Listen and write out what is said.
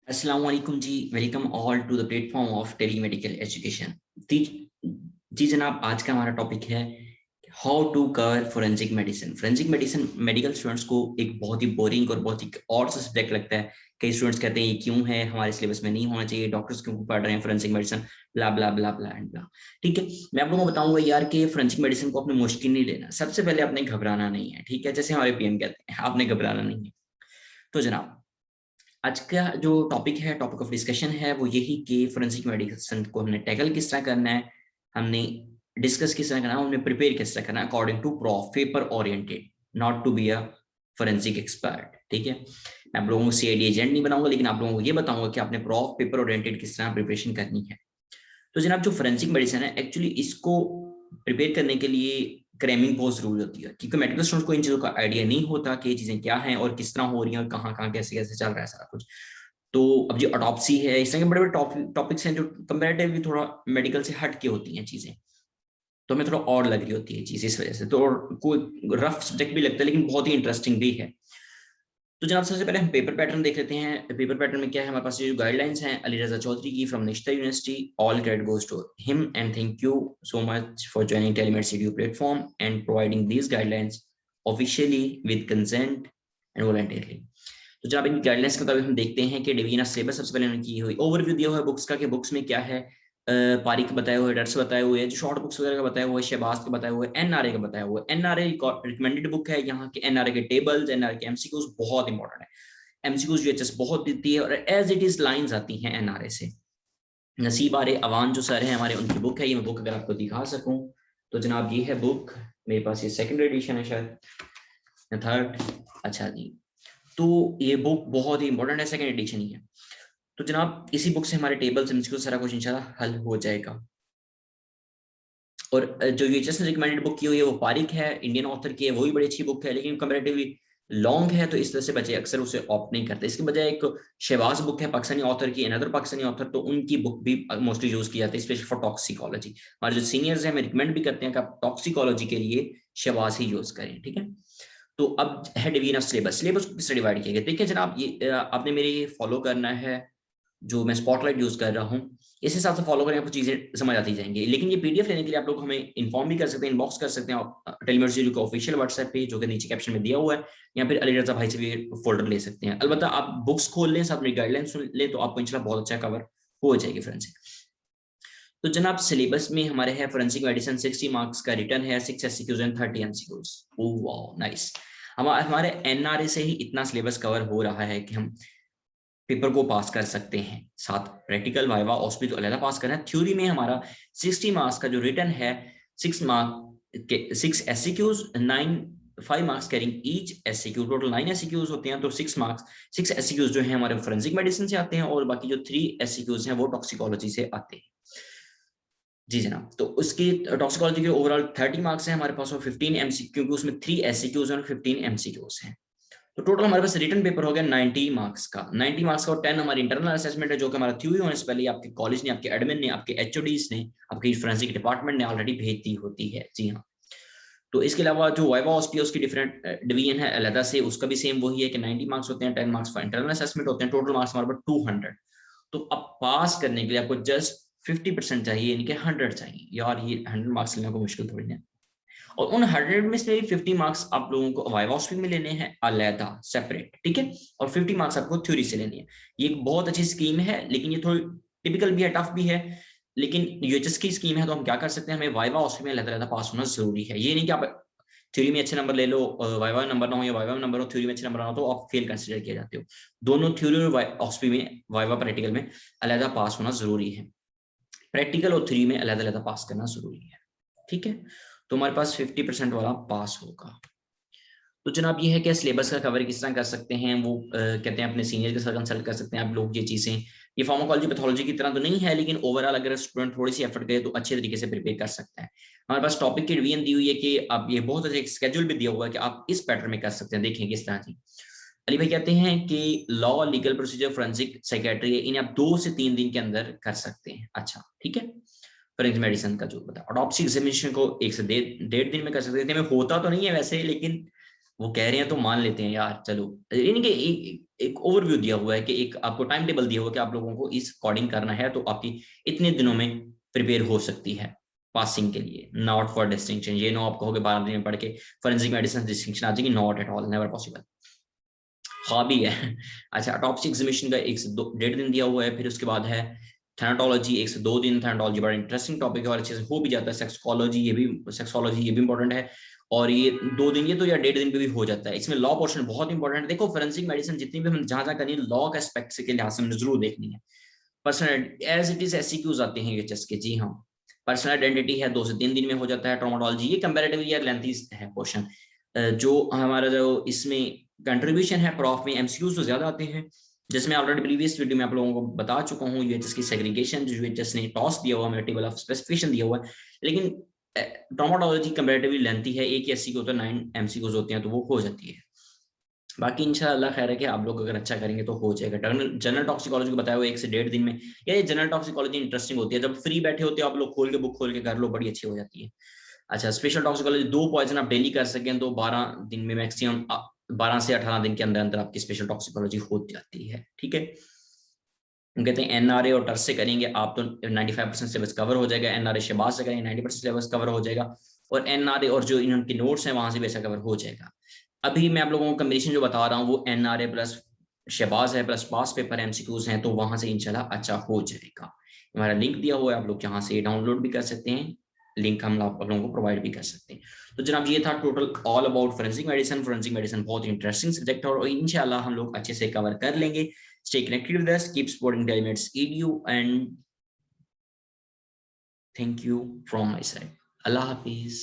अस्सलाम वालेकुम जी। Welcome all to the platform of telemedical education. जी जी जनाब, आज का हमारा टॉपिक है how to cover forensic medicine. Forensic medicine medical students को एक बहुत ही बोरिंग और बहुत ही और सब्जेक्ट लगता है। कई स्टूडेंट्स कहते हैं ये क्यों है, हमारे सिलेबस में नहीं होना चाहिए, डॉक्टर्स क्यों पढ़ रहे हैं forensic medicine, blah blah blah blah and blah. ठीक है, मैं आप लोगों को बताऊंगा यार कि फोरेंसिक मेडिसिन को आपने मुश्किल नहीं लेना। सबसे पहले आपने घबराना नहीं है, ठीक है, जैसे हमारे पीएम कहते हैं आपने घबराना नहीं है। तो जनाब, आज का जो टॉपिक है, टॉपिक ऑफ डिस्कशन है, वो यही कि फोरेंसिक मेडिसिन को हमने टैकल किस तरह करना है, हमने डिस्कस किस तरह करना है, हमने प्रिपेयर किस तरह करना है according to prof paper oriented, not to be a forensic expert. ठीक है, मैं आप लोगों को सीआईडी एजेंट नहीं बनाऊंगा, लेकिन आप लोगों को ये बताऊंगा कि आपने प्रॉफ पेपर ओरिएंटेड किस तरह प्रिपरेशन करनी है। तो जनाब, जो फोरेंसिक मेडिसिन है एक्चुअली इसको प्रिपेयर करने के लिए क्रैमिंग बहुत जरूरी होती है, क्योंकि मेडिकल स्टूडेंट को इन चीजों का आइडिया नहीं होता कि ये चीजें क्या हैं और किस तरह हो रही हैं और कहाँ कहाँ कैसे कैसे चल रहा है सारा कुछ। तो अब जो ऑटोप्सी है, इस तरह के बड़े बड़े टॉपिक्स हैं जो कंपैरेटिवली थोड़ा मेडिकल से हट के होती हैं चीजें, तो हमें थोड़ा और लग रही होती है चीज इस वजह से। तो कोई रफ सब्जेक्ट भी लगता है लेकिन बहुत ही इंटरेस्टिंग भी है। तो जनाब, सबसे पहले हम पेपर पैटर्न देख लेते हैं। पेपर पैटर्न में क्या है हमारे पास, ये जो गाइडलाइंस हैं अली रजा चौधरी की from Nishtar university, all credit goes to him and thank you so much for joining telemed CDU platform and providing these guidelines officially with consent and voluntarily. तो जनाब, इन गाइडलाइंस के मुताबिक हम देखते हैं कि डिवीजन ऑफ सिलेबस सबसे पहले उन्होंने की हुई ओवरव्यू दिया हुआ है बुक्स का, कि बुक्स में क्या है, पारिक बताए हुए, डट्स बताए हुए, जो शॉर्ट बुक्स वगैरह का बताया हुआ है, शहबाज के बताए हुए, एनआरए का बताया हुआ है। एनआरए रिकमेंडेड बुक है, यहाँ के एनआरए के टेबल्स, एनआरए के एमसीक्यूज बहुत इंपॉर्टेंट है। एमसीक्यूज यूएचएस बहुत देती है और एज इट इज लाइंस आती हैं एनआरए से। नसीब आरे अवान जो सर है हमारे, उनकी बुक है, ये मैं बुक अगर आपको दिखा सकूं तो जनाब ये है बुक, मेरे पास ये सेकंड एडिशन है शायद या थर्ड, अच्छा जी। तो ये बुक बहुत ही इंपॉर्टेंट है, सेकंड एडिशन ही है। तो जनाब, इसी बुक से हमारे टेबल्स एमसीक्यू सारा कुछ इंशाल्लाह हल हो जाएगा। और जो यूएचएस ने रिकमेंडेड बुक की हुई है वो पारिक है, इंडियन ऑथर की है, वो भी बड़ी अच्छी बुक है, लेकिन कंपैरेटिवली लॉन्ग है, तो इस तरह से बच्चे अक्सर उसे ऑप्ट नहीं करते। इसके बजाय एक शहबाज बुक है पाकिस्तानी ऑथर की, अनदर पाकिस्तानी ऑथर, तो उनकी बुक भी मोस्टली यूज की जाती है, स्पेशली फॉर टॉक्सिकोलॉजी। हमारे जो सीनियर्स हैं हमें रिकमेंड भी करते हैं कि आप टॉक्सिकोलॉजी के लिए शहबाज ही यूज करें। ठीक है, तो अब है डिवीजन ऑफ सिलेबस। सिलेबस को किस डिवाइड किया गया, देखिए जनाब, ये आपने मेरे फॉलो करना है, जो मैं स्पॉटलाइट यूज कर रहा हूँ इस हिसाब से फॉलो करें, आपको चीजें समझ आती जाएंगी। लेकिन ये पीडीएफ लेने के लिए आप लोग हमें इन्फॉर्म भी कर सकते हैं, इनबॉक्स कर सकते हैं टेलीमेडिसिन का ऑफिशियल व्हाट्सएप पे, जो कि नीचे कैप्शन में दिया हुआ है, या फिर अली रजा भाई से भी फोल्डर ले सकते हैं। अलबत्ता आप बुक्स खोल लें, साथ में गाइडलाइंस सुन लें, तो आपको इंशाल्लाह बहुत अच्छा कवर हो जाएगी फोरेंसिक। तो जनाब, सिलेबस में हमारे है फोरेंसिक मेडिसिन, 60 मार्क्स का रिटर्न है, 6 SEQs and 30 MCQs. Oh wow nice. हमारे एनआरए से ही इतना सिलेबस कवर हो रहा है कि हम पेपर को पास कर सकते हैं। साथ प्रैक्टिकल वाइवा ऑस्पी तो अलग पास करना है। थ्योरी में हमारा 60 मार्क्स का जो रिटर्न है, 6 मार्क के 6 एससीक्यूज, 9 5 marks carrying each SCQ, total 9 एससीक्यूज होते हैं। तो 6 मार्क्स 6 एससीक्यूज जो है हमारे फोरेंसिक मेडिसिन से आते हैं, और बाकी जो 3 एससीक्यूज हैं वो टॉक्सिकोलॉजी से आते हैं। जी जनाब, तो उसकी टॉक्सिकोलॉजी के ओवरऑल 30 मार्क्स हैं हमारे पास, और 15 एमसीक्यू, क्योंकि उसमें 3 एससीक्यूज और 15 एमसीक्यूज हैं। तो टोटल हमारे पास रिटन पेपर हो गया 90 मार्क्स का। 90 मार्क्स का, और 10 हमारी इंटरनल असेसमेंट है, जो कि हमारा थ्योरी होने से पहले आपके कॉलेज ने, आपके एडमिन ने, आपके एचओडीज ने, आपके फोरेंसिक डिपार्टमेंट ने ऑलरेडी भेज दी होती है। जी हाँ। तो इसके अलावा जो वाइवा ओएसपी उसकी डिफरेंट डिवीजन है अलग से, उसका भी सेम वही है कि 90 मार्क्स होते हैं, 10 मार्क्स फॉर इंटरनल असेसमेंट होते हैं, टोटल मार्क्स हमारे पास 200। तो अब पास करने के लिए आपको जस्ट 50% चाहिए, यानी कि 100 चाहिए यार। ये 100 मार्क्स लेने को मुश्किल थोड़ी है। और उन 100 में से 50 मार्क्स आप लोगों को वाइवा ओएसपी में लेने हैं अलहदा सेपरेट, ठीक है, और 50 मार्क्स आपको थ्योरी से लेनी है। ये एक बहुत अच्छी स्कीम है, लेकिन ये थोड़ी टिपिकल भी है, टफ भी है, लेकिन यूएचएस की स्कीम है, तो हम क्या कर सकते हैं, हमें वाइवा ओएसपी में अलहदा पास होना जरूरी है। ये नहीं कि आप थ्योरी में अच्छे नंबर ले लो, वाइवा नंबर ना हो, या वाइवा में नंबर हो थ्योरी में अच्छे नंबर ना हो, तो आप फेल कंसिडर किए जाते हो। दोनों थ्योरी और ओएसपी में, वाइवा प्रैक्टिकल में अलहदा पास होना जरूरी है। प्रैक्टिकल और थ्योरी में अलग अलग पास करना जरूरी है। ठीक है, तो हमारे पास 50% वाला पास होगा। तो जनाब, ये है कि सिलेबस का कवर किस तरह कर सकते हैं, वो कहते हैं अपने सीनियर के साथ कंसल्ट कर सकते हैं आप लोग। ये चीजें, ये फार्माकोलॉजी पैथोलॉजी की तरह तो नहीं है, लेकिन ओवरऑल अगर स्टूडेंट थोड़ी सी एफर्ट करे तो अच्छे तरीके से प्रिपेयर कर सकता है। हमारे पास टॉपिक की रिवीजन दी हुई है, कि आप ये बहुत अच्छा एक स्केड्यूल भी दिया हुआ है कि आप इस पैटर्न में कर सकते हैं। देखें किस तरह की अली भाई कहते हैं कि law, legal procedure, forensic, psychiatry, इन्हें आप 2 से 3 दिन के अंदर कर सकते हैं। अच्छा ठीक है, फोरेंसिक मेडिसिन का जो बता, ऑटोप्सी एग्जामिनेशन को 1 से 1.5 दिन में कर सकते हैं। में होता तो नहीं है वैसे, लेकिन वो कह रहे हैं तो मान लेते हैं यार, चलो। इनके एक ओवरव्यू दिया हुआ है कि एक आपको टाइम टेबल दिया हुआ है कि आप लोगों को इस अकॉर्डिंग करना है, तो आपकी इतने दिनों में प्रिपेयर हो सकती है पासिंग के लिए, नॉट फॉर डिस्टिंक्शन। ये नो आप कहोगे 12 दिन में पढ़ के फॉरेंसिक मेडिसिन डिस्टिंक्शन आ जाएगी, not at all, never possible, ख्वाब ही है। अच्छा, ऑटोप्सी एग्जामिनेशन का 1 से 1.5 दिन दिया हुआ है, फिर उसके बाद है थैनाटोलॉजी 1 से 2 दिन। थैनाटोलॉजी बड़ा इंटरेस्टिंग टॉपिक है और अच्छे से हो भी जाता है। सेक्सोलॉजी ये भी इंपॉर्टेंट है, और ये 2 दिन, ये तो या 1.5 दिन पे भी हो जाता है। इसमें लॉ पोर्शन बहुत इंपॉर्टेंट है। देखो फोरेंसिक मेडिसिन जितनी भी हम जहां करें, लॉ का एस्पेक्ट के लिहाज से हमने जरूर देखनी है। पर्सनल एज इट इज एससीक्यूज आते हैं यूएचएस के, जी हाँ। पर्सनल आइडेंटिटी है 2 से 3 दिन में हो जाता है। ट्रोमाटोलॉजी ये कंपैरेटिवली यार लेंथी है क्वेश्चन, जो हमारा जो इसमें कंट्रीब्यूशन है प्रॉफ में, एमसीक्यूज तो ज्यादा आते हैं, जिसमें ऑलरेडी प्रीवियस वीडियो में आप लोगों को बता चुका हूँ यूएचएस की सेग्रीगेशन, जो यूएचएस ने टॉस दिया हुआ है, टेबल ऑफ स्पेसिफिकेशन दिया हुआ है। लेकिन ट्रोमाटोलॉजी कंपैरेटिवली लेंथी है, एक ही 80 के होता है, 9 एमसीक्यूज होते हैं, तो वो हो जाती है। बाकी इंशाल्लाह खैर है कि आप लोग अगर अच्छा करेंगे तो हो जाएगा। जनरल टॉक्सिकोलॉजी को बताया हुआ 1 से 1.5 दिन में। ये जनरल टॉक्सिकोलॉजी इंटरेस्टिंग होती है, जब फ्री बैठे होते हो आप लोग, खोल के बुक खोल के कर लो, बड़ी अच्छी हो जाती है। अच्छा, स्पेशल टॉक्सिकोलॉजी 2 पॉइजन आप डेली कर सकें तो 12 दिन में मैक्सिमम, 12 से 18 दिन के अंदर अंदर आपकी स्पेशल टॉक्सिकोलॉजी हो जाती है, ठीक है। हम कहते हैं एनआरए और टर्स से करेंगे आप तो 95% सिलेबस कवर हो जाएगा। एनआरए शहबाज से करेंगे 90% सिलेबस कवर हो जाएगा, और एनआरए और जो इनके नोट्स हैं वहां से वैसा कवर हो जाएगा। अभी मैं आप लोगों को कम्बिनेशन जो बता रहा हूँ वो एनआरए प्लस शहबाज है प्लस पास पेपर एमसीक्यूज हैं, तो वहां से इंशाल्लाह अच्छा हो जाएगा। हमारा लिंक दिया हुआ है, आप लोग यहाँ से डाउनलोड भी कर सकते हैं, लिंक हम आप लोगों को प्रोवाइड भी कर सकते हैं। तो जनाब ये था total all about forensic medicine. Forensic medicine बहुत इंटरेस्टिंग सब्जेक्ट है और इंशाल्लाह हम लोग अच्छे से कवर कर लेंगे। Stay connected with us, keep supporting Telemet's edu, and thank you from my side. Allah Hafiz.